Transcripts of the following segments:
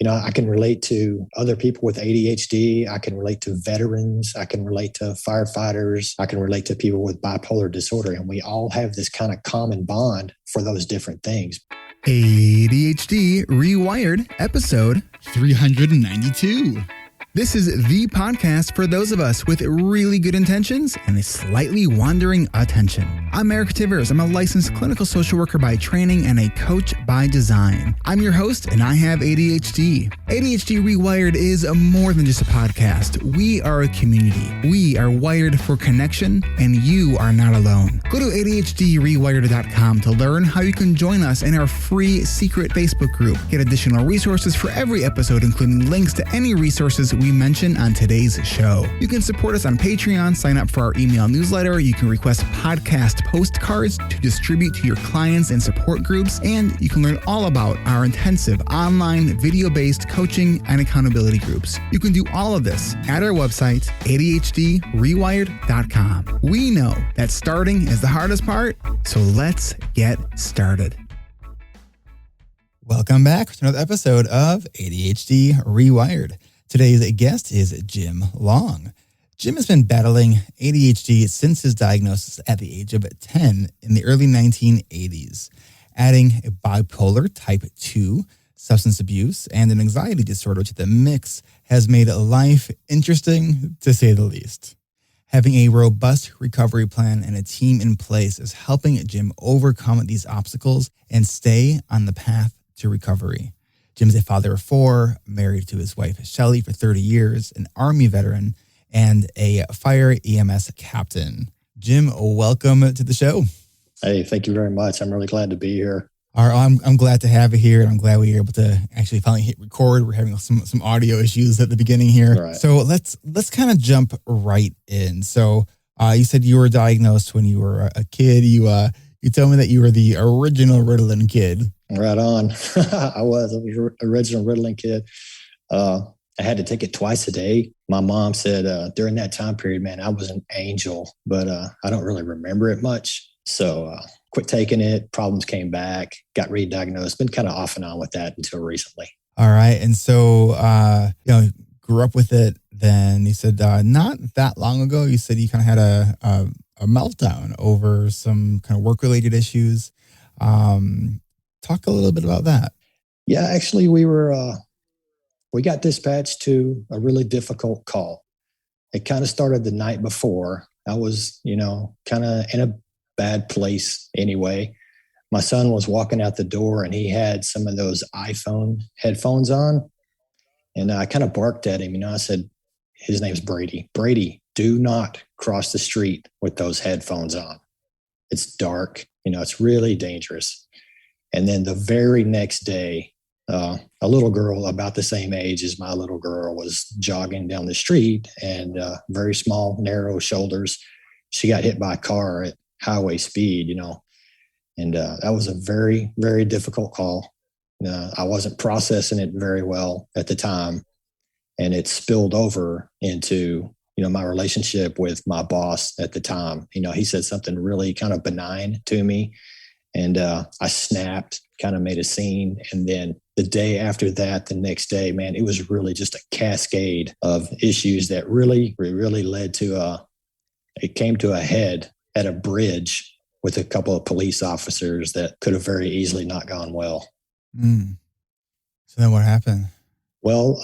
I can relate to other people with ADHD. I can relate to veterans. I can relate to firefighters. I can relate to people with bipolar disorder. And we all have this kind of common bond for those different things. ADHD Rewired, episode 392. This is the podcast for those of us with really good intentions and a slightly wandering attention. I'm Eric Tivers. I'm a licensed clinical social worker by training and a coach by design. I'm your host, and I have ADHD. ADHD Rewired is more than just a podcast. We are a community. We are wired for connection, and you are not alone. Go to ADHDrewired.com to learn how you can join us in our free secret Facebook group. Get additional resources for every episode, including links to any resources we mention on today's show. You can support us on Patreon, sign up for our email newsletter. You can request podcast postcards to distribute to your clients and support groups, and you can learn all about our intensive online video-based coaching and accountability groups. You can do all of this at our website, ADHDrewired.com. We know that starting is the hardest part, so let's get started. Welcome back to another episode of ADHD Rewired. Today's guest is Jim Long. Jim has been battling ADHD since his diagnosis at the age of 10 in the early 1980s. Adding a bipolar type 2, substance abuse, and an anxiety disorder to the mix has made life interesting, to say the least. Having a robust recovery plan and a team in place is helping Jim overcome these obstacles and stay on the path to recovery. Jim's a father of 4, married to his wife, Shelly, for 30 years, an Army veteran, and a fire EMS captain. Jim, welcome to the show. Hey, thank you very much. I'm really glad to be here. I'm glad to have you here, and I'm glad we were able to actually finally hit record. We're having some audio issues at the beginning here. Right. So let's kind of jump right in. So you said you were diagnosed when you were a kid. You told me that you were the original Ritalin kid. Right on. I was the original Ritalin kid. I had to take it twice a day. My mom said during that time period, man, I was an angel, but I don't really remember it much. So quit taking it. Problems came back, got re-diagnosed. Been kind of off and on with that until recently. All right. And so, grew up with it. Then you said not that long ago, you said you kind of had a meltdown over some kind of work-related issues. Talk a little bit about that. Yeah, actually, we got dispatched to a really difficult call. It kind of started the night before. I was, kind of in a bad place anyway. My son was walking out the door and he had some of those iPhone headphones on. And I kind of barked at him. I said, his name's Brady. Brady, do not cross the street with those headphones on. It's dark. It's really dangerous. And then the very next day, a little girl about the same age as my little girl was jogging down the street, and very small, narrow shoulders. She got hit by a car at highway speed, and that was a very, very difficult call. I wasn't processing it very well at the time, and it spilled over into, my relationship with my boss at the time. He said something really kind of benign to me. And I snapped, kind of made a scene. And then the day after that, the next day, man, it was really just a cascade of issues that really led to it came to a head at a bridge with a couple of police officers that could have very easily not gone well. Mm. So then what happened? Well,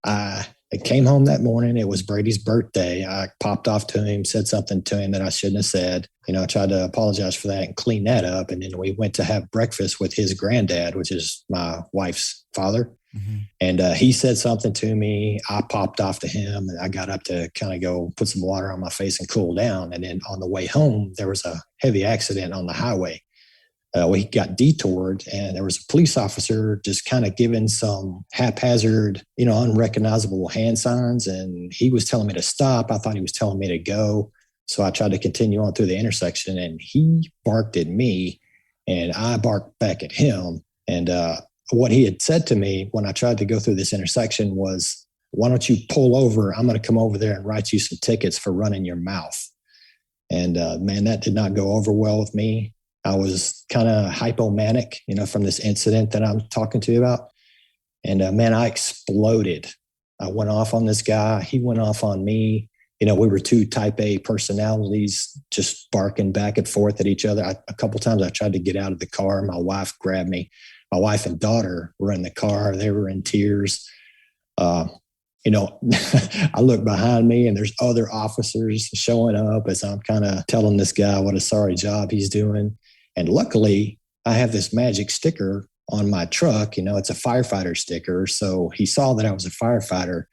I came home that morning. It was Brady's birthday. I popped off to him, said something to him that I shouldn't have said. I tried to apologize for that and clean that up. And then we went to have breakfast with his granddad, which is my wife's father. Mm-hmm. And he said something to me. I popped off to him, and I got up to kind of go put some water on my face and cool down. And then on the way home, there was a heavy accident on the highway. We got detoured, and there was a police officer just kind of giving some haphazard, unrecognizable hand signs. And he was telling me to stop. I thought he was telling me to go. So I tried to continue on through the intersection, and he barked at me, and I barked back at him. And what he had said to me when I tried to go through this intersection was, why don't you pull over? I'm going to come over there and write you some tickets for running your mouth. And man, that did not go over well with me. I was kind of hypomanic, from this incident that I'm talking to you about. And man, I exploded. I went off on this guy. He went off on me. We were two type A personalities just barking back and forth at each other. A couple times I tried to get out of the car. My wife grabbed me. My wife and daughter were in the car. They were in tears. I look behind me and there's other officers showing up as I'm kind of telling this guy what a sorry job he's doing. And luckily, I have this magic sticker on my truck. It's a firefighter sticker. So he saw that I was a firefighter.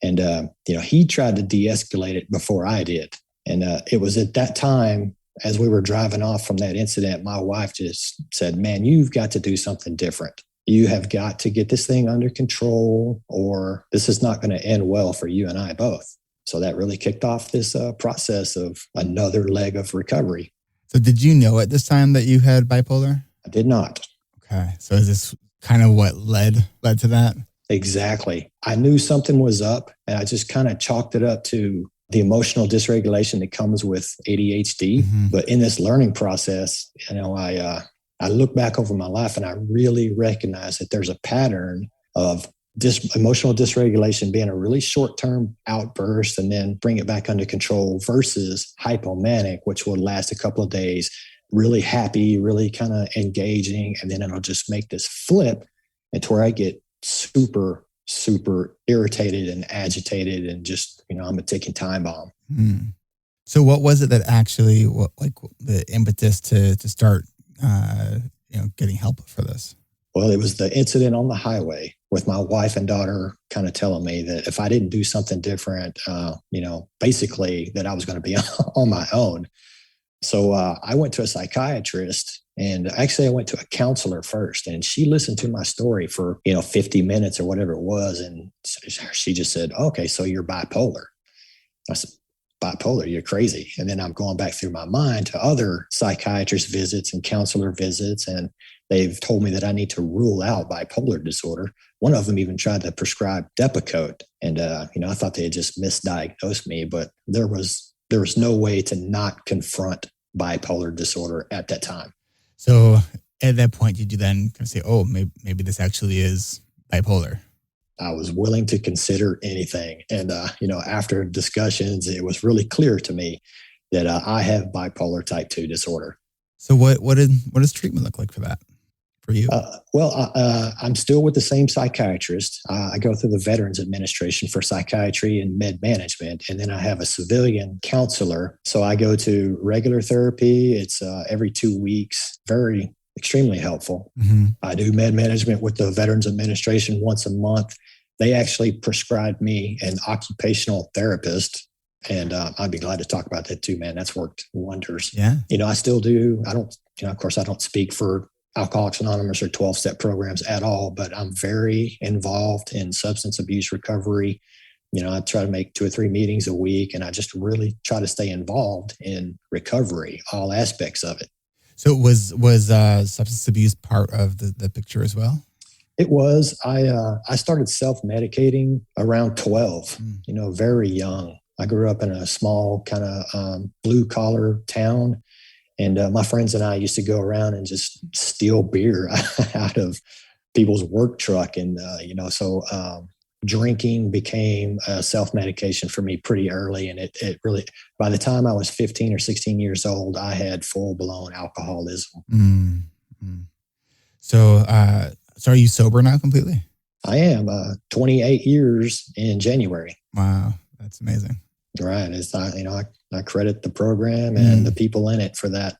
And, he tried to de-escalate it before I did. And it was at that time, as we were driving off from that incident, my wife just said, man, you've got to do something different. You have got to get this thing under control, or this is not going to end well for you and I both. So that really kicked off this process of another leg of recovery. So did you know at this time that you had bipolar? I did not. Okay. So is this kind of what led to that? Exactly. I knew something was up, and I just kind of chalked it up to the emotional dysregulation that comes with ADHD. Mm-hmm. But in this learning process, I look back over my life and I really recognize that there's a pattern of emotional dysregulation being a really short-term outburst and then bring it back under control versus hypomanic, which will last a couple of days, really happy, really kind of engaging. And then it'll just make this flip into where I get super, super irritated and agitated and just, I'm a ticking time bomb. Mm. So what was it that actually, the impetus to start, getting help for this? Well, it was the incident on the highway with my wife and daughter kind of telling me that if I didn't do something different, basically that I was going to be on my own. So I went to a psychiatrist. And actually, I went to a counselor first, and she listened to my story for, 50 minutes or whatever it was. And she just said, okay, so you're bipolar. I said, bipolar, you're crazy. And then I'm going back through my mind to other psychiatrist visits and counselor visits. And they've told me that I need to rule out bipolar disorder. One of them even tried to prescribe Depakote. And, I thought they had just misdiagnosed me, but there was no way to not confront bipolar disorder at that time. So at that point, did you then kind of say, oh, maybe this actually is bipolar? I was willing to consider anything. And, after discussions, it was really clear to me that I have bipolar type 2 disorder. So what does treatment look like for that, for you? I'm still with the same psychiatrist. I go through the Veterans Administration for psychiatry and med management. And then I have a civilian counselor. So I go to regular therapy. It's every 2 weeks, extremely helpful. Mm-hmm. I do med management with the Veterans Administration once a month. They actually prescribed me an occupational therapist. And I'd be glad to talk about that too, man. That's worked wonders. Yeah. I still do. I don't, of course, I don't speak for Alcoholics Anonymous or 12-step programs at all, but I'm very involved in substance abuse recovery. I try to make 2 or 3 meetings a week, and I just really try to stay involved in recovery, all aspects of it. So was substance abuse part of the picture as well? It was. I started self-medicating around 12, very young. I grew up in a small kind of blue-collar town. And my friends and I used to go around and just steal beer out of people's work truck. And, so drinking became a self-medication for me pretty early. And it really, by the time I was 15 or 16 years old, I had full-blown alcoholism. Mm-hmm. So are you sober now completely? I am 28 years in January. Wow. That's amazing. Right. It's I credit the program and the people in it for that.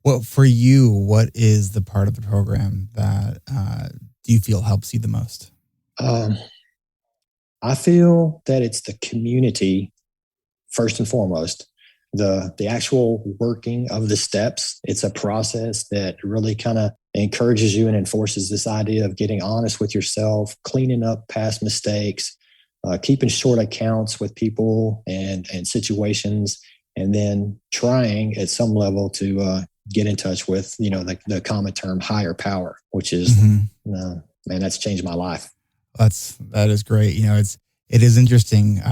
Well, for you, what is the part of the program that do you feel helps you the most? I feel that it's the community first and foremost. The actual working of the steps. It's a process that really kind of encourages you and enforces this idea of getting honest with yourself, cleaning up past mistakes, keeping short accounts with people and situations, and then trying at some level to get in touch with, the common term higher power, which is, man, that's changed my life. That is great. It is interesting.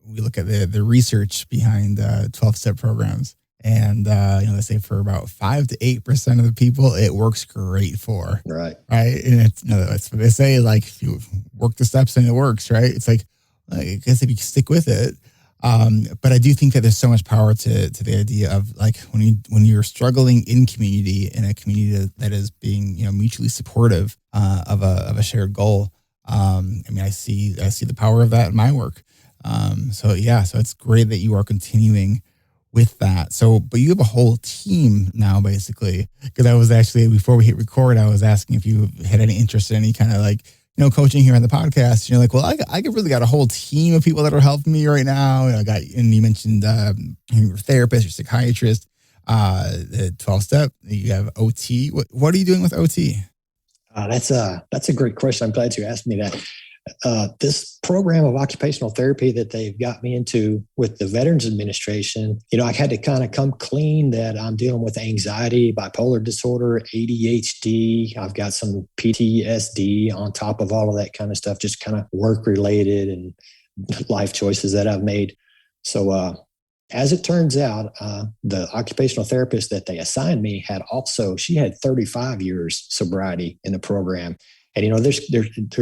We look at the research behind 12-step programs. And, they say for about 5 to 8% of the people, it works great for. Right. Right. And it's what they say, like, if you work the steps and it works, right? It's like, I guess if you stick with it. But I do think that there's so much power to the idea of, like, when you're struggling in community, in a community that is being, mutually supportive of a shared goal. I see the power of that in my work. So it's great that you are continuing with that. So, but you have a whole team now, basically, because I was actually, before we hit record, I was asking if you had any interest in any kind of, like, coaching here on the podcast. And you're like, well, I really got a whole team of people that are helping me right now. And you mentioned you're a therapist, you're a psychiatrist, the 12-step, you have OT. What are you doing with OT? That's a great question. I'm glad you asked me that. This program of occupational therapy that they've got me into with the Veterans Administration, I had to kind of come clean that I'm dealing with anxiety, bipolar disorder, ADHD. I've got some PTSD on top of all of that kind of stuff, just kind of work related and life choices that I've made. So as it turns out, the occupational therapist that they assigned me she had 35 years sobriety in the program. And, there's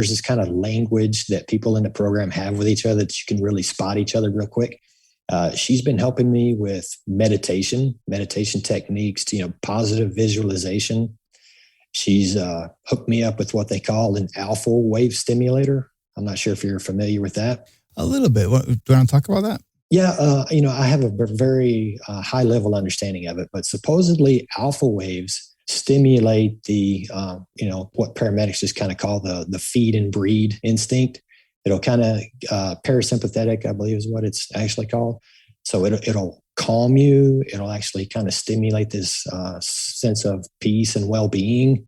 this kind of language that people in the program have with each other that you can really spot each other real quick. She's been helping me with meditation techniques, positive visualization. She's hooked me up with what they call an alpha wave stimulator. I'm not sure if you're familiar with that. A little bit. Do you want to talk about that? Yeah, I have a very high level understanding of it, but supposedly alpha waves stimulate the, what paramedics just kind of call the feed and breed instinct. It'll kind of parasympathetic, I believe is what it's actually called. So it'll calm you. It'll actually kind of stimulate this sense of peace and well-being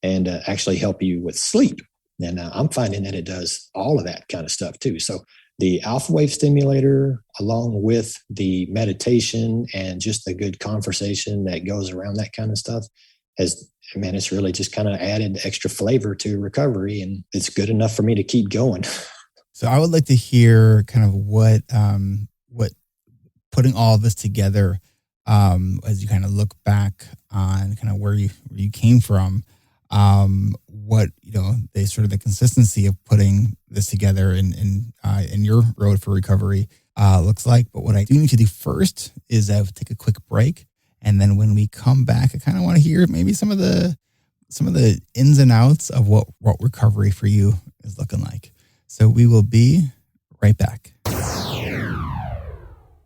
and actually help you with sleep. And I'm finding that it does all of that kind of stuff too. So the alpha wave stimulator, along with the meditation and just the good conversation that goes around that kind of stuff, it's really just kind of added extra flavor to recovery, and it's good enough for me to keep going. So I would like to hear kind of what putting all of this together, as you kind of look back on kind of where you came from, what the consistency of putting this together in your road for recovery looks like. But what I do need to do first is take a quick break. And then when we come back, I kind of want to hear maybe some of the ins and outs of what recovery for you is looking like. So we will be right back.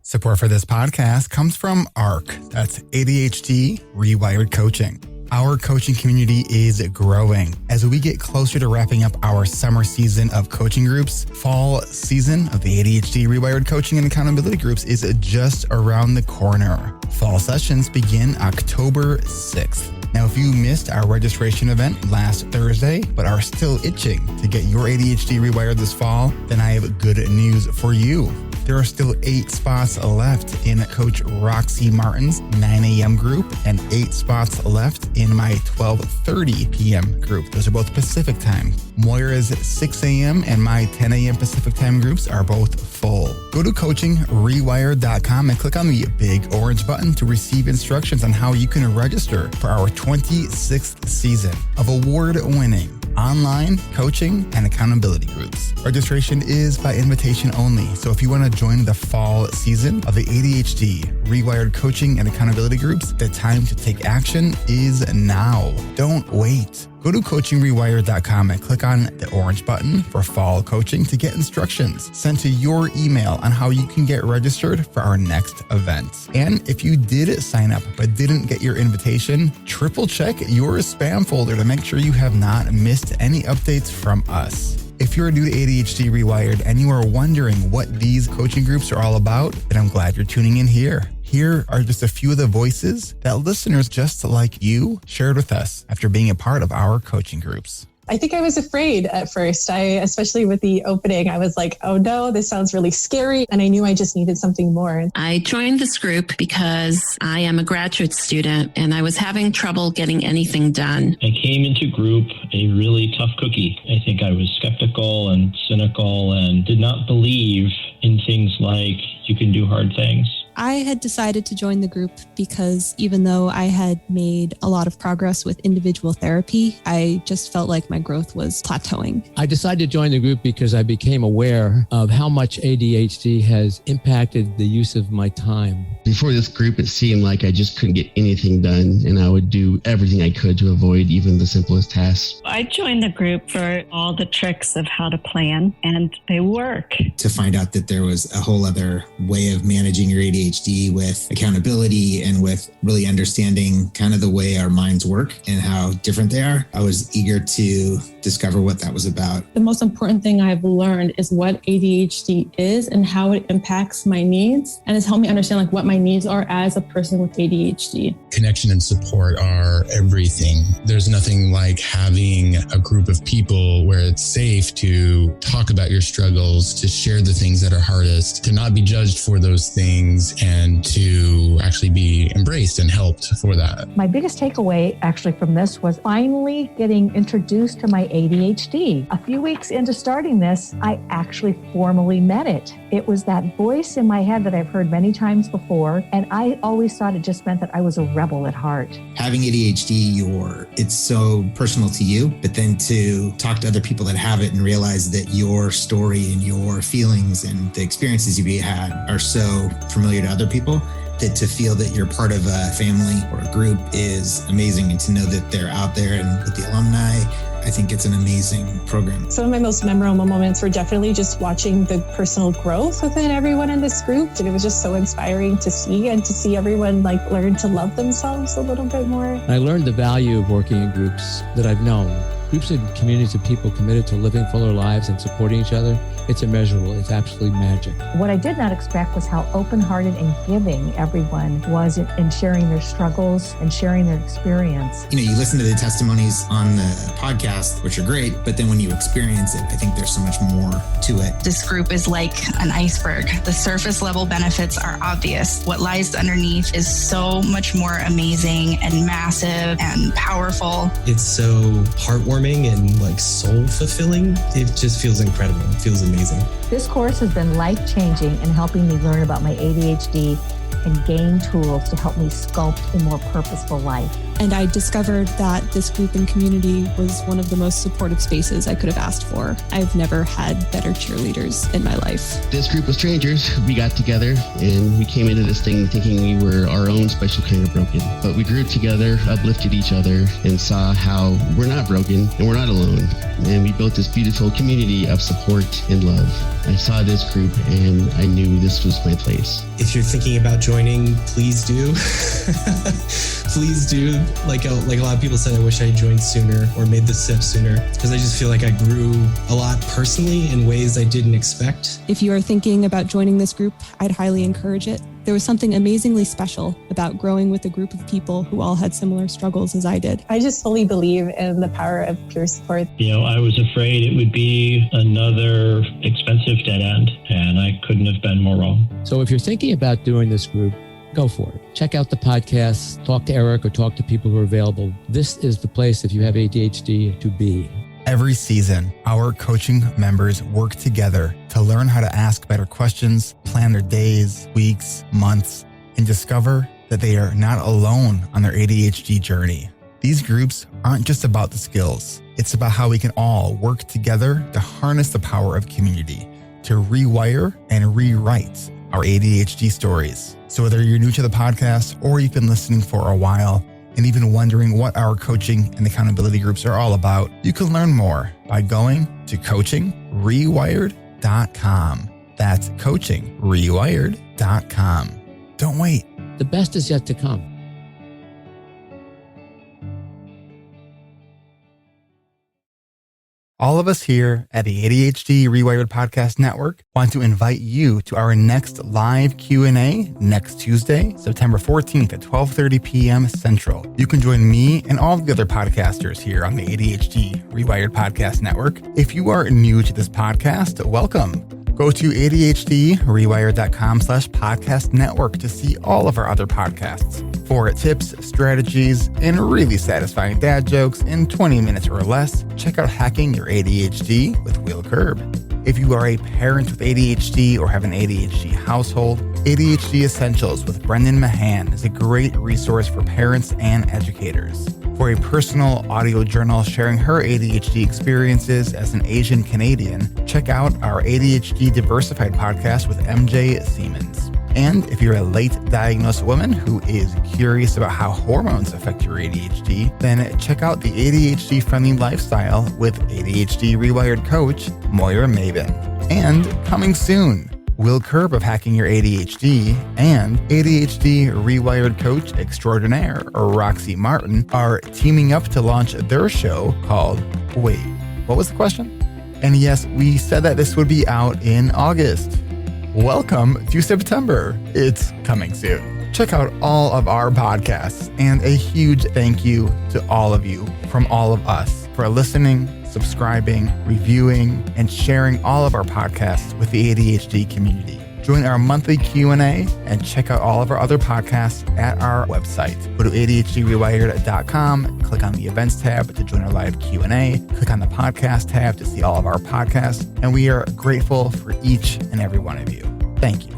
Support for this podcast comes from ARC. That's ADHD reWired Coaching. Our coaching community is growing. As we get closer to wrapping up our summer season of coaching groups, fall season of the ADHD reWired Coaching and Accountability Groups is just around the corner. Fall sessions begin October 6th. Now, if you missed our registration event last Thursday, but are still itching to get your ADHD rewired this fall, then I have good news for you. There are still 8 spots left in Coach Roxy Martin's 9 a.m. group and 8 spots left in my 12:30 p.m. group. Those are both Pacific time. Moira's 6 a.m. and my 10 a.m. Pacific time groups are both full. Go to coachingrewired.com and click on the big orange button to receive instructions on how you can register for our 26th season of award-winning online coaching and accountability groups. Registration is by invitation only. So if you want to join the fall season of the ADHD rewired coaching and accountability groups, the time to take action is now. Don't wait. Go to coachingrewired.com and click on the orange button for fall coaching to get instructions sent to your email on how you can get registered for our next event. And if you did sign up but didn't get your invitation, triple check your spam folder to make sure you have not missed any updates from us. If you're new to ADHD Rewired and you are wondering what these coaching groups are all about, then I'm glad you're tuning in here. Here are just a few of the voices that listeners just like you shared with us after being a part of our coaching groups. I think I was afraid at first. Especially with the opening, I was like, oh no, this sounds really scary. And I knew I just needed something more. I joined this group because I am a graduate student and I was having trouble getting anything done. I came into group a really tough cookie. I think I was skeptical and cynical and did not believe in things like you can do hard things. I had decided to join the group because even though I had made a lot of progress with individual therapy, I just felt like my growth was plateauing. I decided to join the group because I became aware of how much ADHD has impacted the use of my time. Before this group, it seemed like I just couldn't get anything done, and I would do everything I could to avoid even the simplest tasks. I joined the group for all the tricks of how to plan, and they work. To find out that there was a whole other way of managing your ADHD with accountability and with really understanding kind of the way our minds work and how different they are, I was eager to discover what that was about. The most important thing I've learned is what ADHD is and how it impacts my needs, and it's helped me understand like what my needs are as a person with ADHD. Connection and support are everything. There's nothing like having a group of people where it's safe to talk about your struggles, to share the things that are hardest, to not be judged for those things, and to actually be embraced and helped for that. My biggest takeaway actually from this was finally getting introduced to my ADHD. A few weeks into starting this, I actually formally met it. It was that voice in my head that I've heard many times before, and I always thought it just meant that I was a rebel at heart. Having ADHD, it's so personal to you, but then to talk to other people that have it and realize that your story and your feelings and the experiences you've had are so familiar to other people, that to feel that you're part of a family or a group is amazing, and to know that they're out there and with the alumni, I think it's an amazing program. Some of my most memorable moments were definitely just watching the personal growth within everyone in this group. And it was just so inspiring to see, and to see everyone like learn to love themselves a little bit more. I learned the value of working in groups that I've known. Groups and communities of people committed to living fuller lives and supporting each other. It's immeasurable. It's absolutely magic. What I did not expect was how open-hearted and giving everyone was in sharing their struggles and sharing their experience. You listen to the testimonies on the podcast, which are great, but then when you experience it, I think there's so much more to it. This group is like an iceberg. The surface level benefits are obvious. What lies underneath is so much more amazing and massive and powerful. It's so heartwarming and like soul fulfilling. It just feels incredible. It feels amazing. This course has been life-changing in helping me learn about my ADHD and gain tools to help me sculpt a more purposeful life. And I discovered that this group and community was one of the most supportive spaces I could have asked for. I've never had better cheerleaders in my life. This group of strangers, we got together and we came into this thing thinking we were our own special kind of broken. But we grew together, uplifted each other, and saw how we're not broken and we're not alone. And we built this beautiful community of support and love. I saw this group and I knew this was my place. If you're thinking about joining, please do. Please do. Like a lot of people said, I wish I joined sooner or made this step sooner, because I just feel like I grew a lot personally in ways I didn't expect. If you are thinking about joining this group, I'd highly encourage it. There was something amazingly special about growing with a group of people who all had similar struggles as I did. I just fully believe in the power of peer support. I was afraid it would be another expensive dead end, and I couldn't have been more wrong. So if you're thinking about doing this group, go for it. Check out the podcast, talk to Eric, or talk to people who are available. This is the place, if you have ADHD, to be. Every season, our coaching members work together to learn how to ask better questions, plan their days, weeks, months, and discover that they are not alone on their ADHD journey. These groups aren't just about the skills. It's about how we can all work together to harness the power of community, to rewire and rewrite our ADHD stories. So whether you're new to the podcast or you've been listening for a while and even wondering what our coaching and accountability groups are all about, you can learn more by going to coachingrewired.com. That's coachingrewired.com. Don't wait. The best is yet to come. All of us here at the ADHD Rewired Podcast Network want to invite you to our next live Q&A next Tuesday, September 14th at 12:30 p.m. Central. You can join me and all the other podcasters here on the ADHD Rewired Podcast Network. If you are new to this podcast, welcome. Go to ADHDrewired.com/podcast network to see all of our other podcasts for tips, strategies, and really satisfying dad jokes in 20 minutes or less. Check out Hacking Your ADHD with Will Curb. If you are a parent with ADHD or have an ADHD household, ADHD Essentials with Brendan Mahan is a great resource for parents and educators. For a personal audio journal sharing her ADHD experiences as an Asian Canadian, check out our ADHD Diversified podcast with MJ Siemens. And if you're a late diagnosed woman who is curious about how hormones affect your ADHD, then check out the ADHD Friendly Lifestyle with ADHD reWired coach Moira Maven. And coming soon, Will Curb of Hacking Your ADHD and ADHD reWired coach extraordinaire, Roxy Martin, are teaming up to launch their show called Wait, what was the question? And yes, we said that this would be out in August. Welcome to September. It's coming soon. Check out all of our podcasts, and a huge thank you to all of you from all of us for listening, subscribing, reviewing, and sharing all of our podcasts with the ADHD community. Join our monthly Q&A and check out all of our other podcasts at our website. Go to ADHDrewired.com, click on the events tab to join our live Q&A, click on the podcast tab to see all of our podcasts, and we are grateful for each and every one of you. Thank you.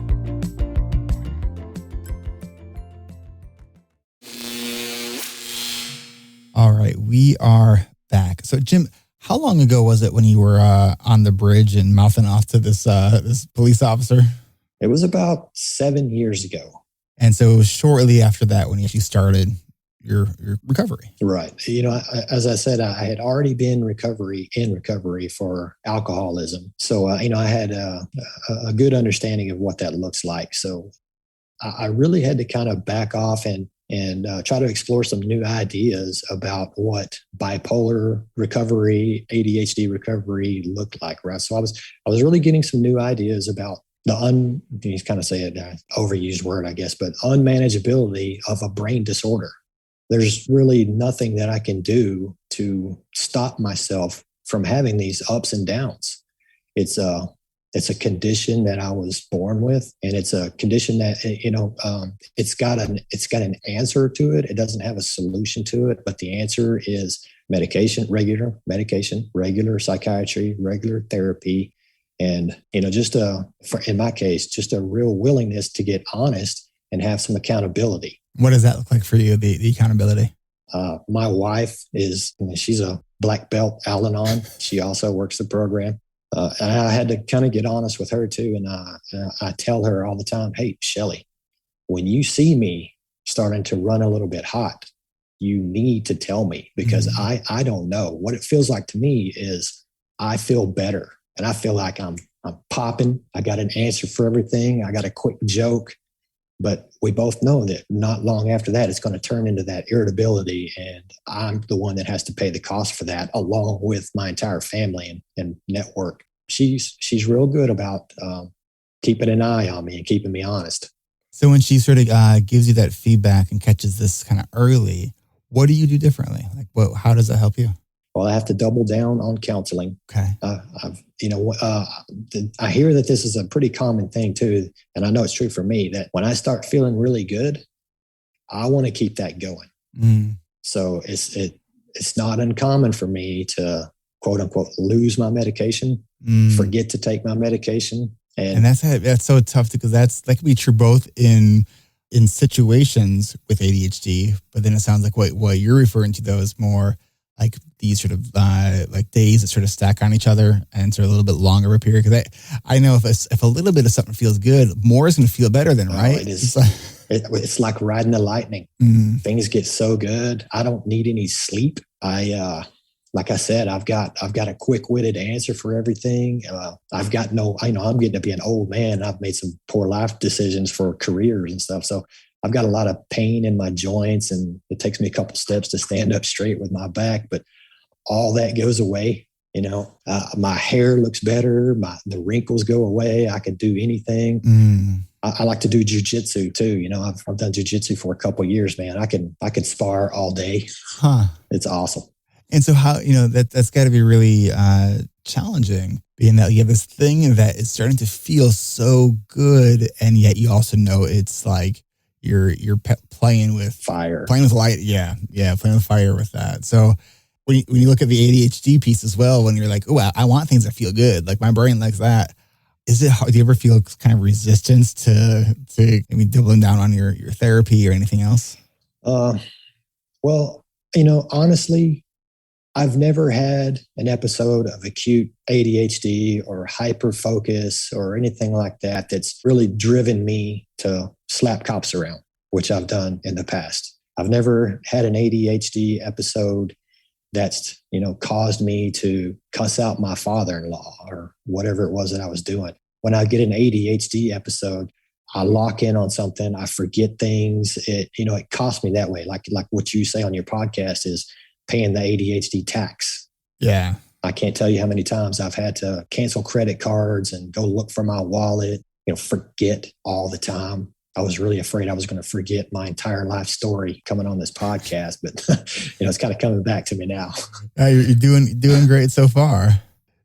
All right, we are back. So Jim, how long ago was it when you were on the bridge and mouthing off to this police officer? It was about 7 years ago. And so it was shortly after that when you actually started your recovery. Right. You know, as I said, I had already been in recovery for alcoholism. So, I had a good understanding of what that looks like. So I really had to kind of back off and try to explore some new ideas about what bipolar recovery, ADHD recovery looked like, right? So I was really getting some new ideas about you kind of say it, overused word, I guess, but unmanageability of a brain disorder. There's really nothing that I can do to stop myself from having these ups and downs. It's a condition that I was born with, and it's a condition that, it's got an answer to it. It doesn't have a solution to it, but the answer is regular medication, regular psychiatry, regular therapy. And, in my case, just a real willingness to get honest and have some accountability. What does that look like for you, the accountability? My wife she's a black belt Al-Anon. She also works the program. And I had to kind of get honest with her too. And I tell her all the time, hey, Shelly, when you see me starting to run a little bit hot, you need to tell me, because I don't know. What it feels like to me is I feel better. And I feel like I'm popping. I got an answer for everything. I got a quick joke. But we both know that not long after that, it's going to turn into that irritability. And I'm the one that has to pay the cost for that, along with my entire family and network. She's real good about keeping an eye on me and keeping me honest. So when she sort of gives you that feedback and catches this kind of early, what do you do differently? Like, how does that help you? Well, I have to double down on counseling. Okay. I hear that this is a pretty common thing too, and I know it's true for me, that when I start feeling really good, I want to keep that going. So it's not uncommon for me to, quote unquote, lose my medication, forget to take my medication, and that's so tough, because that can be true both in situations with ADHD, but then it sounds like what you're referring to though is more like these sort of like days that sort of stack on each other and sort of a little bit longer of a period. Because I know if a little bit of something feels good, more is going to feel better than, right? It is. It's like riding the lightning. Things get so good. I don't need any sleep. Like I said, I've got a quick-witted answer for everything. I'm getting to be an old man. I've made some poor life decisions for careers and stuff. So I've got a lot of pain in my joints, and it takes me a couple steps to stand up straight with my back, but all that goes away. My hair looks better. The wrinkles go away. I can do anything. I like to do jujitsu too. I've done jujitsu for a couple of years, man. I can spar all day. It's awesome. And so how, that's got to be really challenging, being that you have this thing that is starting to feel so good, and yet you also know it's like you're playing with fire, playing with light. Yeah. Playing with fire with that. So when you look at the ADHD piece as well, when you're like, oh, I want things that feel good, like my brain likes that. Do you ever feel kind of resistance to maybe doubling down on your therapy or anything else? Well, honestly, I've never had an episode of acute ADHD or hyper focus or anything like that that's really driven me to slap cops around, which I've done in the past. I've never had an ADHD episode that's, caused me to cuss out my father-in-law or whatever it was that I was doing. When I get an ADHD episode, I lock in on something, I forget things. It costs me that way. Like what you say on your podcast is paying the ADHD tax. Yeah. I can't tell you how many times I've had to cancel credit cards and go look for my wallet, forget all the time. I was really afraid I was going to forget my entire life story coming on this podcast, but it's kind of coming back to me now. You're doing great so far.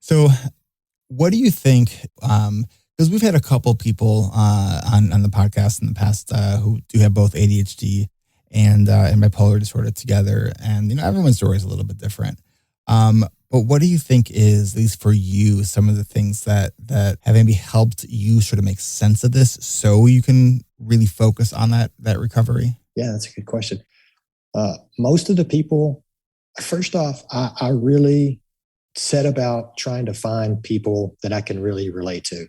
So what do you think, because we've had a couple people on the podcast in the past who do have both ADHD and bipolar disorder together. And, everyone's story is a little bit different. But what do you think is, at least for you, some of the things that have maybe helped you sort of make sense of this so you can really focus on that recovery? Yeah, that's a good question. Most of the people, first off, I really set about trying to find people that I can really relate to.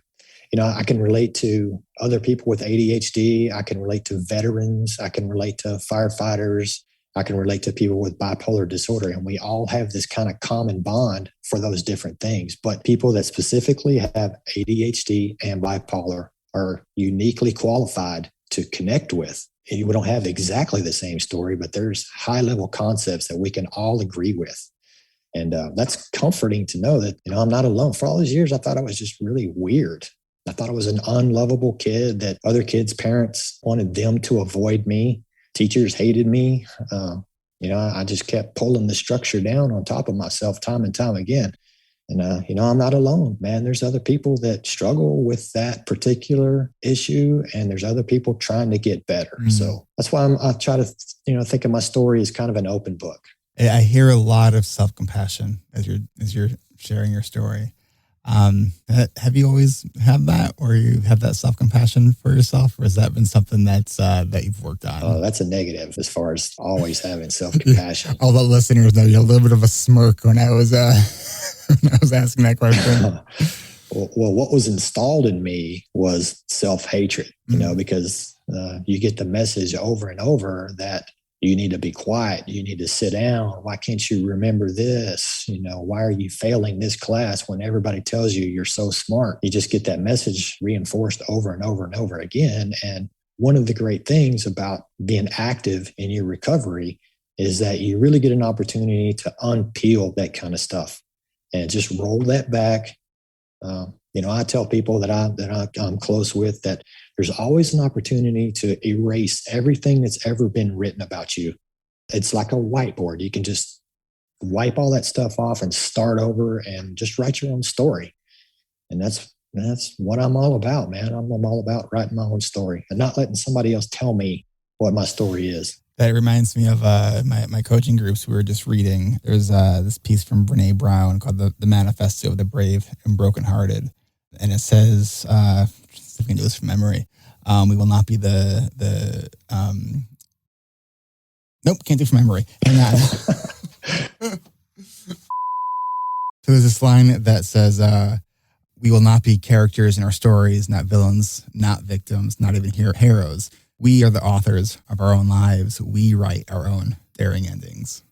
I can relate to other people with ADHD. I can relate to veterans. I can relate to firefighters. I can relate to people with bipolar disorder. And we all have this kind of common bond for those different things. But people that specifically have ADHD and bipolar are uniquely qualified to connect with. And we don't have exactly the same story, but there's high-level concepts that we can all agree with. And that's comforting to know that, I'm not alone. For all those years, I thought I was just really weird. I thought I was an unlovable kid, that other kids' parents wanted them to avoid me. Teachers hated me. I just kept pulling the structure down on top of myself time and time again. And, I'm not alone, man. There's other people that struggle with that particular issue, and there's other people trying to get better. Mm-hmm. So that's why I try to, think of my story as kind of an open book. I hear a lot of self-compassion as you're sharing your story. Have you always had that, or you have that self-compassion for yourself, or has that been something that you've worked on? Oh, that's a negative as far as always having self-compassion. All the listeners know you had a little bit of a smirk when I was asking that question. Well, what was installed in me was self-hatred, because you get the message over and over that you need to be quiet. You need to sit down. Why can't you remember this? Why are you failing this class when everybody tells you you're so smart? You just get that message reinforced over and over and over again. And one of the great things about being active in your recovery is that you really get an opportunity to unpeel that kind of stuff and just roll that back. I tell people that I'm close with that there's always an opportunity to erase everything that's ever been written about you. It's like a whiteboard. You can just wipe all that stuff off and start over and just write your own story. And that's what I'm all about, man. I'm all about writing my own story and not letting somebody else tell me what my story is. That reminds me of my coaching groups we were just reading. There's this piece from Brene Brown called The Manifesto of the Brave and Brokenhearted. And it says, if we can do this from memory, we will not be nope, can't do from memory. And so there's this line that says, we will not be characters in our stories, not villains, not victims, not even heroes. We are the authors of our own lives. We write our own daring endings.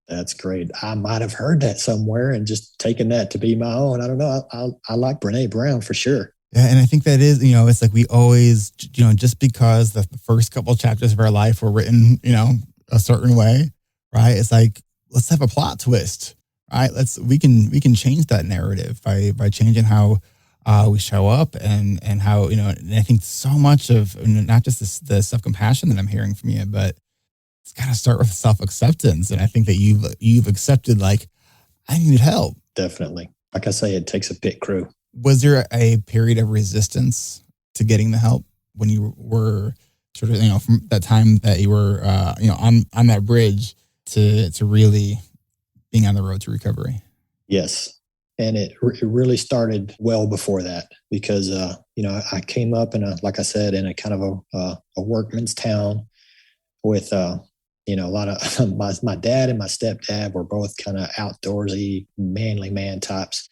That's great. I might have heard that somewhere and just taken that to be my own. I don't know. I like Brene Brown for sure. Yeah, and I think that is, it's like we always, just because the first couple of chapters of our life were written, a certain way, right? It's like, let's have a plot twist, right? We can change that narrative by changing how we show up and how, and I think so much of not just the self-compassion that I'm hearing from you, but it's got to start with self-acceptance. And I think that you've accepted, like, I need help. Definitely. Like I say, it takes a pit crew. Was there a period of resistance to getting the help when you were sort of, from that time that you were, on that bridge to really being on the road to recovery? Yes. And it really started well before that because, I came up like I said, in a kind of a workman's town with, a lot of my dad and my stepdad were both kind of outdoorsy, manly man types.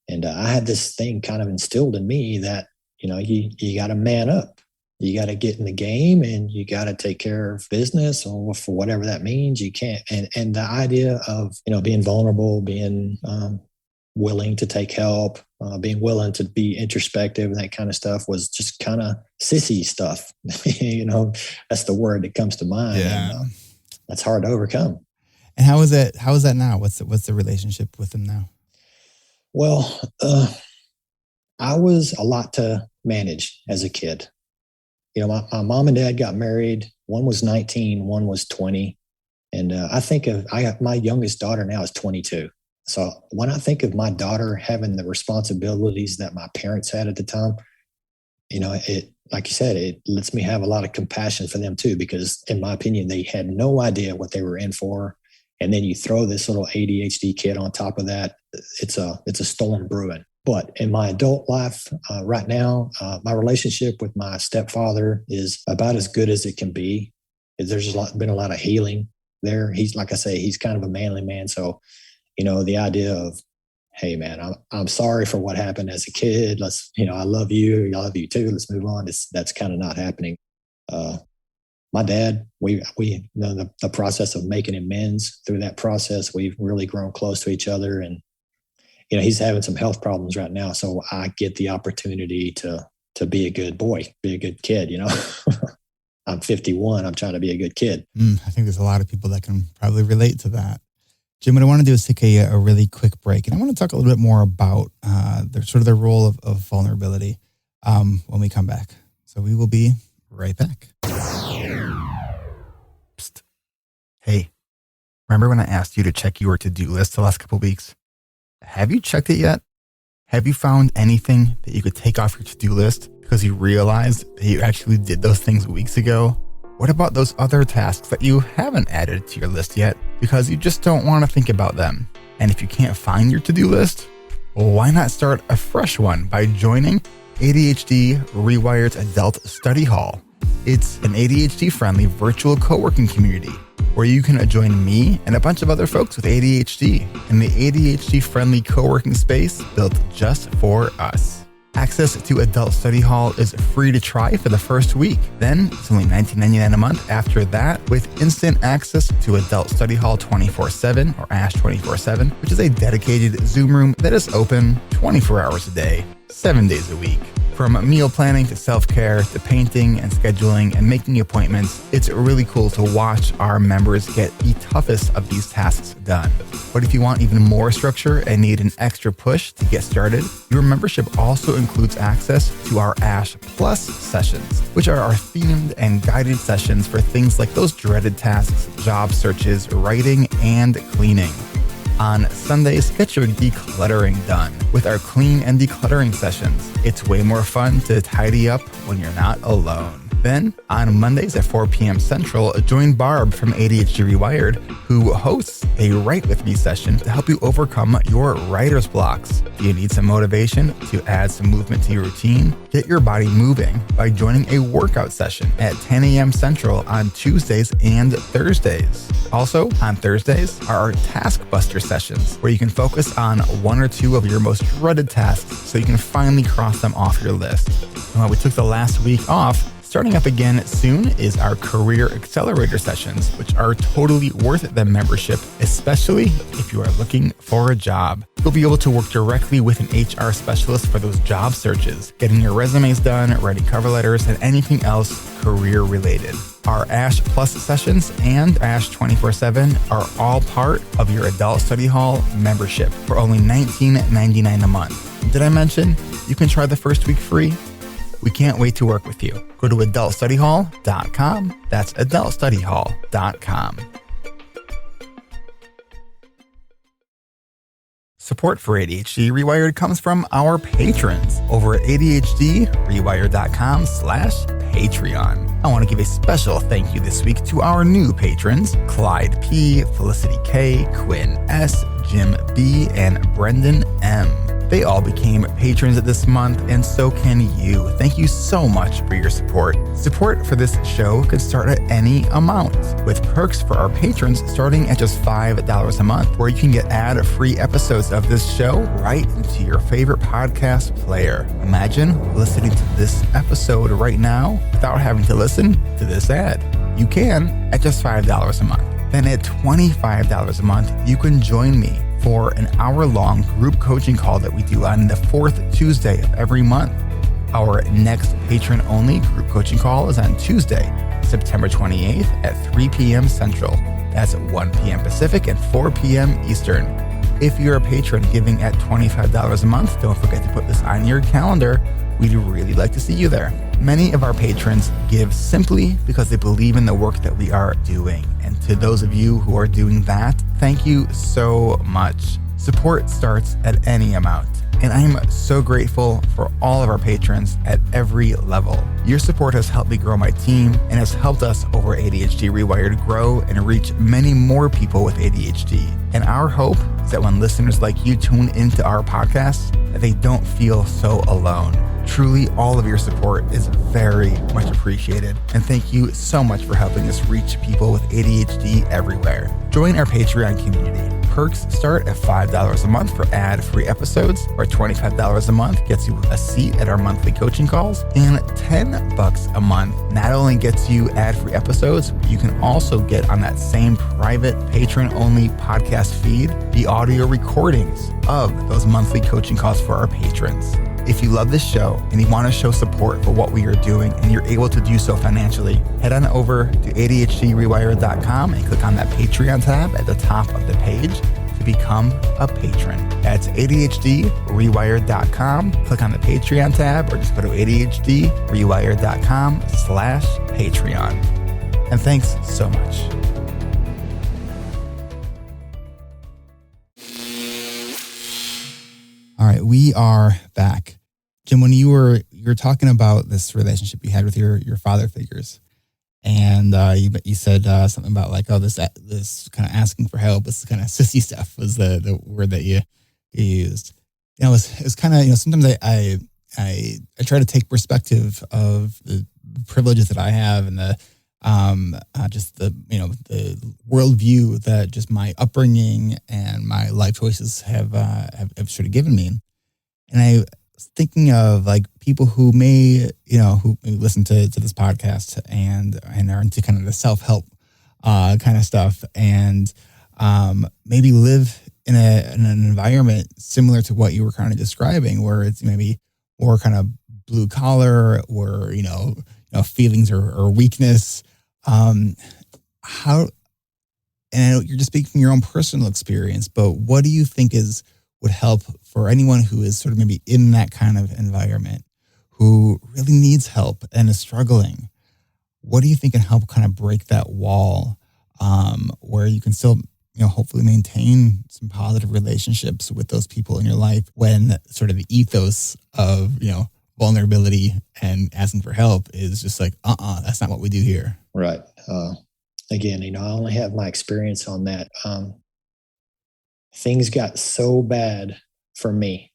And I had this thing kind of instilled in me that, you got to man up. You got to get in the game and you got to take care of business or for whatever that means. You can't. And the idea of, being vulnerable, being willing to take help, being willing to be introspective and that kind of stuff was just kind of sissy stuff. That's the word that comes to mind. Yeah. And, that's hard to overcome. And how is that now? What's the relationship with him now? Well, I was a lot to manage as a kid. My mom and dad got married. One was 19, one was 20. And I have my youngest daughter now is 22. So when I think of my daughter having the responsibilities that my parents had at the time, it, like you said, it lets me have a lot of compassion for them too, because in my opinion, they had no idea what they were in for. And then you throw this little ADHD kid on top of that. It's a storm brewing. But in my adult life right now, my relationship with my stepfather is about as good as it can be. There's been a lot of healing there. He's, like I say, he's kind of a manly man. So, the idea of, hey man, I'm sorry for what happened as a kid. Let's, I love you. I love you too. Let's move on. That's kind of not happening. My dad, we know the process of making amends through that process. We've really grown close to each other, and he's having some health problems right now. So I get the opportunity to be a good boy, be a good kid. I'm 51. I'm trying to be a good kid. I think there's a lot of people that can probably relate to that. Jim, what I want to do is take a really quick break, and I want to talk a little bit more about the role of vulnerability when we come back. So we will be right back. Psst. Hey, remember when I asked you to check your to-do list the last couple of weeks? Have you checked it yet? Have you found anything that you could take off your to-do list because you realized that you actually did those things weeks ago? What about those other tasks that you haven't added to your list yet because you just don't want to think about them? And if you can't find your to-do list, well, why not start a fresh one by joining ADHD reWired's Adult Study Hall? It's an ADHD-friendly virtual co-working community where you can join me and a bunch of other folks with ADHD in the ADHD-friendly co-working space built just for us. Access to Adult Study Hall is free to try for the first week. Then it's only $19.99 a month after that, with instant access to Adult Study Hall 24/7 or ASH 24/7, which is a dedicated Zoom room that is open 24 hours a day, 7 days a week. From meal planning to self-care to painting and scheduling and making appointments, it's really cool to watch our members get the toughest of these tasks done. But if you want even more structure and need an extra push to get started, your membership also includes access to our ASH Plus sessions, which are our themed and guided sessions for things like those dreaded tasks, job searches, writing, and cleaning. On Sundays, get your decluttering done with our clean and decluttering sessions. It's way more fun to tidy up when you're not alone. Then, on Mondays at 4 p.m. Central, join Barb from ADHD reWired, who hosts a Write With Me session to help you overcome your writer's blocks. Do you need some motivation to add some movement to your routine? Get your body moving by joining a workout session at 10 a.m. Central on Tuesdays and Thursdays. Also, on Thursdays are our Task Buster sessions, where you can focus on one or two of your most dreaded tasks so you can finally cross them off your list. And while we took the last week off, starting up again soon is our Career Accelerator sessions, which are totally worth the membership, especially if you are looking for a job. You'll be able to work directly with an HR specialist for those job searches, getting your resumes done, writing cover letters, and anything else career related. Our ASH Plus sessions and ASH 24/7 are all part of your Adult Study Hall membership for only $19.99 a month. Did I mention you can try the first week free? We can't wait to work with you. Go to adultstudyhall.com. That's adultstudyhall.com. Support for ADHD reWired comes from our patrons over at ADHDrewired.com/patrons. Patreon. I want to give a special thank you this week to our new patrons, Clyde P., Felicity K., Quinn S., Jim B., and Brendan M. They all became patrons this month, and so can you. Thank you so much for your support. Support for this show could start at any amount, with perks for our patrons starting at just $5 a month, where you can get ad-free episodes of this show right into your favorite podcast player. Imagine listening to this episode right now without having to listen to this ad. You can at just $5 a month. Then at $25 a month, you can join me for an hour-long group coaching call that we do on the fourth Tuesday of every month. Our next patron-only group coaching call is on Tuesday, September 28th at 3 p.m. Central. That's 1 p.m. Pacific and 4 p.m. Eastern. If you're a patron giving at $25 a month, don't forget to put this on your calendar. We'd really like to see you there. Many of our patrons give simply because they believe in the work that we are doing. And to those of you who are doing that, thank you so much. Support starts at any amount. And I am so grateful for all of our patrons at every level. Your support has helped me grow my team and has helped us over ADHD Rewired grow and reach many more people with ADHD. And our hope is that when listeners like you tune into our podcast, that they don't feel so alone. Truly, all of your support is very much appreciated. And thank you so much for helping us reach people with ADHD everywhere. Join our Patreon community. Perks start at $5 a month for ad-free episodes, or $25 a month gets you a seat at our monthly coaching calls, and $10 a month not only gets you ad-free episodes, but you can also get on that same private patron-only podcast feed the audio recordings of those monthly coaching calls for our patrons. If you love this show and you want to show support for what we are doing and you're able to do so financially, head on over to ADHDrewired.com and click on that Patreon tab at the top of the page to become a patron. That's ADHDrewired.com. Click on the Patreon tab or just go to ADHDrewired.com/Patreon. And thanks so much. All right, we are back. Jim, when you were talking about this relationship you had with your father figures, and you said something about like, oh, this kind of asking for help, this kind of sissy stuff was the word that you used. You know, it's kind of, you know, sometimes I try to take perspective of the privileges that I have and the just the, you know, the worldview that just my upbringing and my life choices have sort of given me. And I was thinking of like people who may, you know, who listen to this podcast and are into kind of the self-help kind of stuff, and maybe live in an environment similar to what you were kind of describing, where it's maybe more kind of blue collar, or you know feelings or weakness. How, and I know you're just speaking from your own personal experience, but what do you think would help for anyone who is sort of maybe in that kind of environment, who really needs help and is struggling? What do you think can help kind of break that wall, where you can still, you know, hopefully maintain some positive relationships with those people in your life when sort of the ethos of, you know, vulnerability and asking for help is just like, that's not what we do here. Right. Again, you know, I only have my experience on that. Things got so bad for me,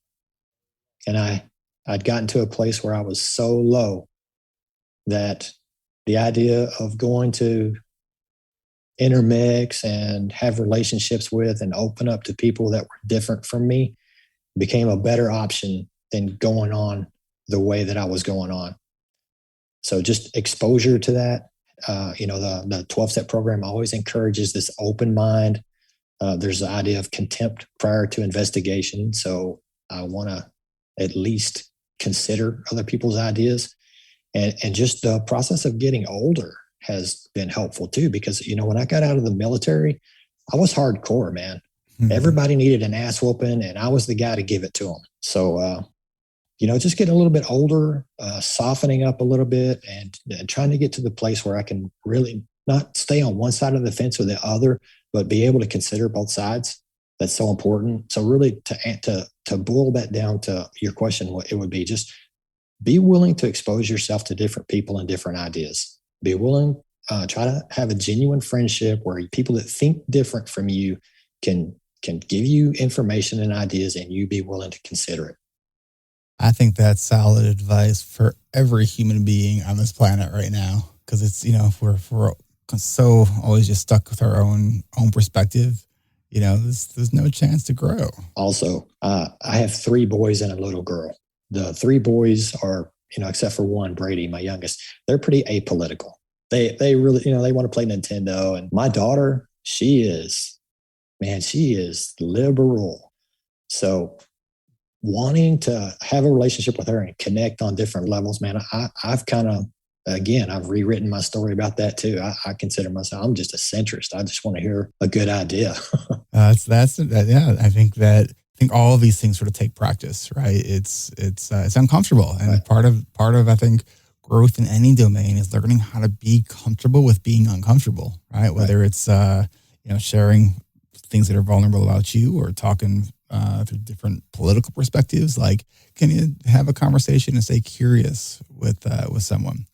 and I'd gotten to a place where I was so low that the idea of going to intermix and have relationships with and open up to people that were different from me became a better option than going on the way that I was going on. So just exposure to that. You know, the 12-step program always encourages this open mind. There's the idea of contempt prior to investigation. So I want to at least consider other people's ideas. And just the process of getting older has been helpful too, because, you know, when I got out of the military, I was hardcore, man. Mm-hmm. Everybody needed an ass whooping, and I was the guy to give it to them. So, you know, just getting a little bit older, softening up a little bit, and trying to get to the place where I can really not stay on one side of the fence or the other, but be able to consider both sides. That's so important. So really to boil that down to your question, what it would be, just be willing to expose yourself to different people and different ideas. Be willing, try to have a genuine friendship where people that think different from you can give you information and ideas, and you be willing to consider it. I think that's solid advice for every human being on this planet right now. Because it's, if we're so always just stuck with our own perspective, there's no chance to grow. Also, I have 3 boys and a little girl. The 3 boys are, except for one, Brady, my youngest, they're pretty apolitical. They really, they want to play Nintendo. And my daughter, she is liberal. So wanting to have a relationship with her and connect on different levels, man, I've kind of, again, I've rewritten my story about that too. I consider myself, I'm just a centrist. I just want to hear a good idea. Yeah. I think all of these things sort of take practice, right? It's uncomfortable, and right. part of I think growth in any domain is learning how to be comfortable with being uncomfortable, right? Whether it's sharing things that are vulnerable about you, or talking through different political perspectives. Like, can you have a conversation and stay curious with someone?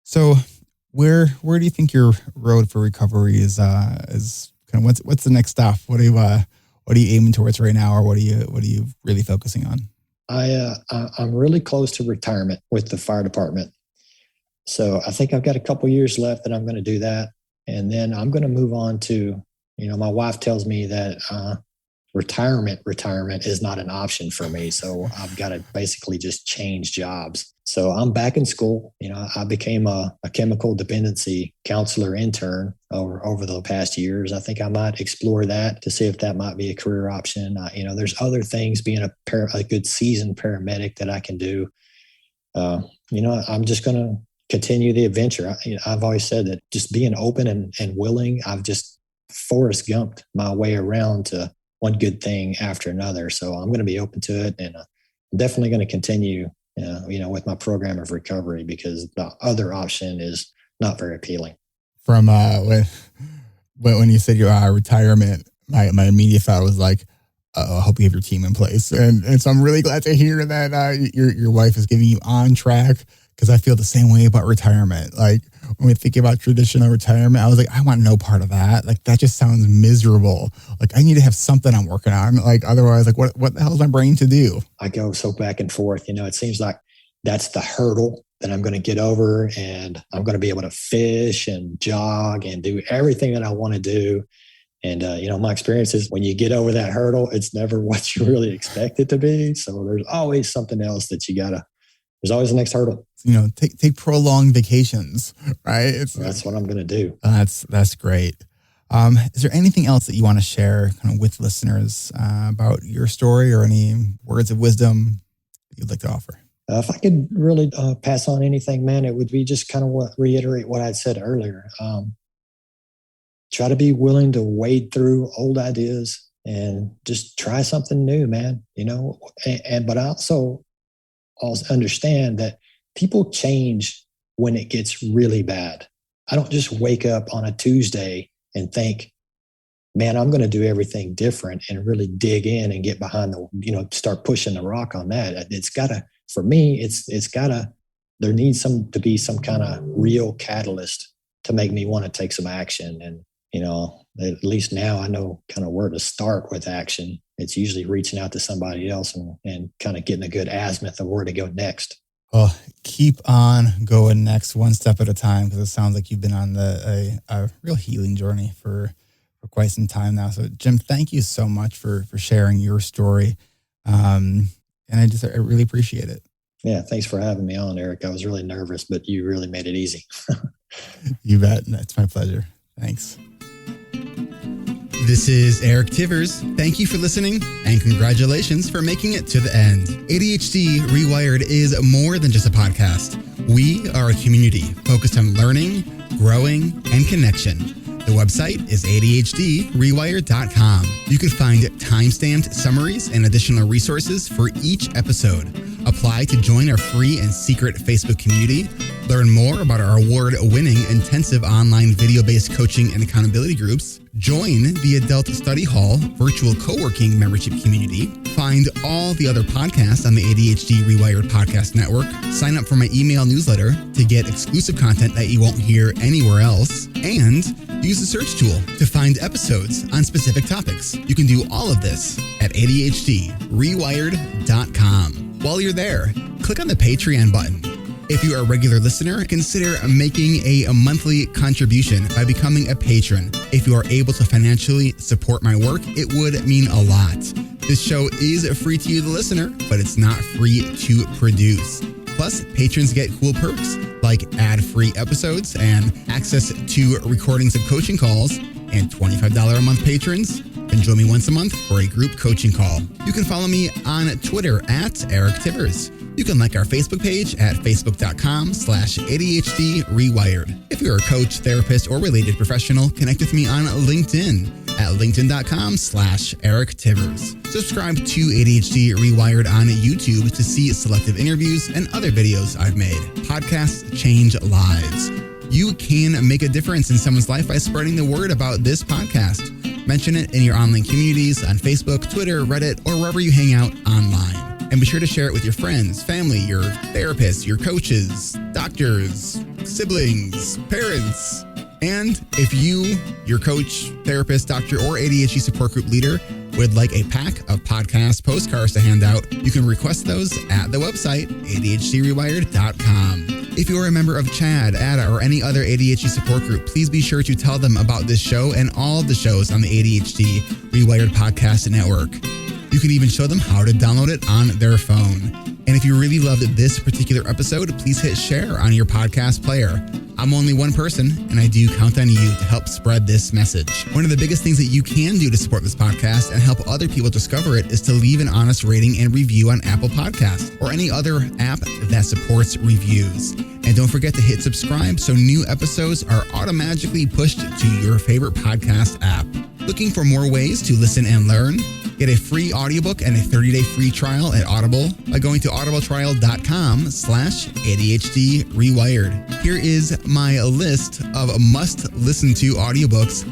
So, where do you think your road for recovery is kind of what's the next stop? What are you aiming towards right now, or what are you really focusing on? I'm really close to retirement with the fire department. So I think I've got a couple years left that I'm going to do that. And then I'm going to move on to, my wife tells me that retirement is not an option for me. So I've got to basically just change jobs. So I'm back in school. I became a chemical dependency counselor intern over the past years. I think I might explore that to see if that might be a career option. There's other things, being a good seasoned paramedic, that I can do. I'm just going to continue the adventure. I've always said that just being open and willing, I've just Forrest Gumped my way around to one good thing after another. So I'm going to be open to it, and I'm definitely going to continue with my program of recovery, because the other option is not very appealing. From when you said your retirement, my immediate thought was like, I hope you have your team in place. And so I'm really glad to hear that your wife is giving you on track, because I feel the same way about retirement. Like, when we think about traditional retirement, I was like, I want no part of that. Like, that just sounds miserable. Like, I need to have something I'm working on. Like, otherwise, like, what the hell is my brain to do? I go so back and forth. It seems like that's the hurdle that I'm going to get over, and I'm going to be able to fish and jog and do everything that I want to do. And, my experience is, when you get over that hurdle, it's never what you really expect it to be. So there's always something else that there's always the next hurdle. Take prolonged vacations, right? That's what I'm going to do. That's great. Is there anything else that you want to share kind of with listeners about your story, or any words of wisdom you'd like to offer? If I could really pass on anything, man, it would be just kind of reiterate what I'd said earlier. Try to be willing to wade through old ideas and just try something new, man. But I also understand that people change when it gets really bad. I don't just wake up on a Tuesday and think, man, I'm going to do everything different, and really dig in and get behind start pushing the rock on that. It's got to, for me, there needs to be some kind of real catalyst to make me want to take some action. And, at least now I know kind of where to start with action. It's usually reaching out to somebody else and kind of getting a good azimuth of where to go next. Well, keep on going next, one step at a time, because it sounds like you've been on a real healing journey for quite some time now. So, Jim, thank you so much for sharing your story. And I really appreciate it. Yeah, thanks for having me on, Eric. I was really nervous, but you really made it easy. You bet. It's my pleasure. Thanks. This is Eric Tivers. Thank you for listening, and congratulations for making it to the end. ADHD reWired is more than just a podcast. We are a community focused on learning, growing, and connection. The website is ADHDrewired.com. You can find time-stamped summaries and additional resources for each episode. Apply to join our free and secret Facebook community. Learn more about our award-winning intensive online video-based coaching and accountability groups. Join the Adult Study Hall virtual co-working membership community. Find all the other podcasts on the ADHD Rewired podcast network. Sign up for my email newsletter to get exclusive content that you won't hear anywhere else. And use the search tool to find episodes on specific topics. You can do all of this at ADHDrewired.com. While you're there, click on the Patreon button. If you are a regular listener, consider making a monthly contribution by becoming a patron. If you are able to financially support my work, it would mean a lot. This show is free to you, the listener, but it's not free to produce. Plus, patrons get cool perks like ad-free episodes and access to recordings of coaching calls, and $25 a month patrons can join me once a month for a group coaching call. You can follow me on Twitter at Eric Tivers. You can like our Facebook page at facebook.com/ADHDrewired. If you're a coach, therapist, or related professional, connect with me on LinkedIn at linkedin.com/Eric Tivers. Subscribe to ADHD Rewired on YouTube to see selective interviews and other videos I've made. Podcasts change lives. You can make a difference in someone's life by spreading the word about this podcast. Mention it in your online communities on Facebook, Twitter, Reddit, or wherever you hang out online. And be sure to share it with your friends, family, your therapists, your coaches, doctors, siblings, parents. And if you, your coach, therapist, doctor, or ADHD support group leader would like a pack of podcast postcards to hand out, you can request those at the website, ADHDrewired.com. If you are a member of CHAD, ADA, or any other ADHD support group, please be sure to tell them about this show and all the shows on the ADHD Rewired Podcast Network. You can even show them how to download it on their phone. And if you really loved this particular episode, please hit share on your podcast player. I'm only one person, and I do count on you to help spread this message. One of the biggest things that you can do to support this podcast and help other people discover it is to leave an honest rating and review on Apple Podcasts or any other app that supports reviews. And don't forget to hit subscribe so new episodes are automatically pushed to your favorite podcast app. Looking for more ways to listen and learn? Get a free audiobook and a 30-day free trial at Audible by going to audibletrial.com/ADHD Rewired. Here is my list of must-listen-to audiobooks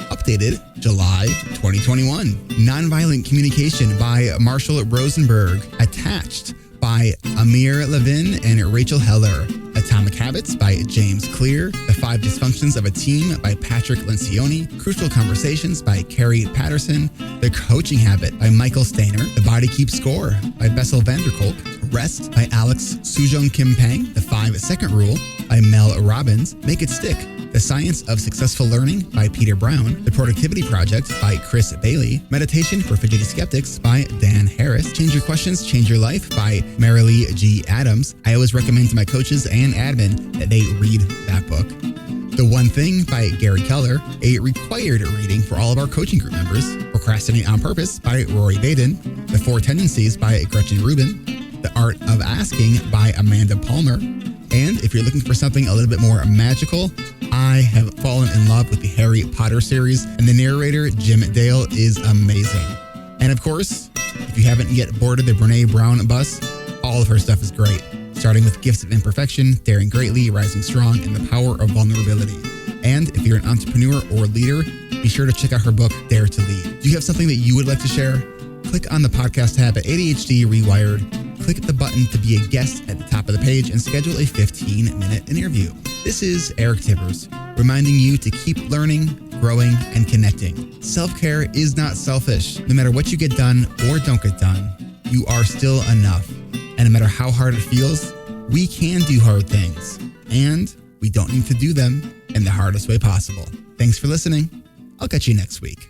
updated July 2021. Nonviolent Communication by Marshall Rosenberg. Attached by Amir Levin and Rachel Heller. Atomic Habits by James Clear. The 5 Dysfunctions of a Team by Patrick Lencioni. Crucial Conversations by Carrie Patterson. The Coaching Habit by Michael Stainer. The Body Keeps Score by Bessel van der Kolk. Rest by Alex Sujong Kim Pang. The 5-Second Rule by Mel Robbins. Make It Stick. The Science of Successful Learning by Peter Brown. The Productivity Project by Chris Bailey. Meditation for Fidgety Skeptics by Dan Harris. Change Your Questions, Change Your Life by Marilee G. Adams. I always recommend to my coaches and admin that they read that book. The One Thing by Gary Keller, a required reading for all of our coaching group members. Procrastinate on Purpose by Rory Baden. The 4 Tendencies by Gretchen Rubin. The Art of Asking by Amanda Palmer. And if you're looking for something a little bit more magical, I have fallen in love with the Harry Potter series, and the narrator, Jim Dale, is amazing. And of course, if you haven't yet boarded the Brene Brown bus, all of her stuff is great, starting with Gifts of Imperfection, Daring Greatly, Rising Strong, and The Power of Vulnerability. And if you're an entrepreneur or leader, be sure to check out her book, Dare to Lead. Do you have something that you would like to share? Click on the podcast tab at ADHD Rewired. Click the button to be a guest at the top of the page and schedule a 15-minute interview. This is Eric Tivers, reminding you to keep learning, growing, and connecting. Self-care is not selfish. No matter what you get done or don't get done, you are still enough. And no matter how hard it feels, we can do hard things. And we don't need to do them in the hardest way possible. Thanks for listening. I'll catch you next week.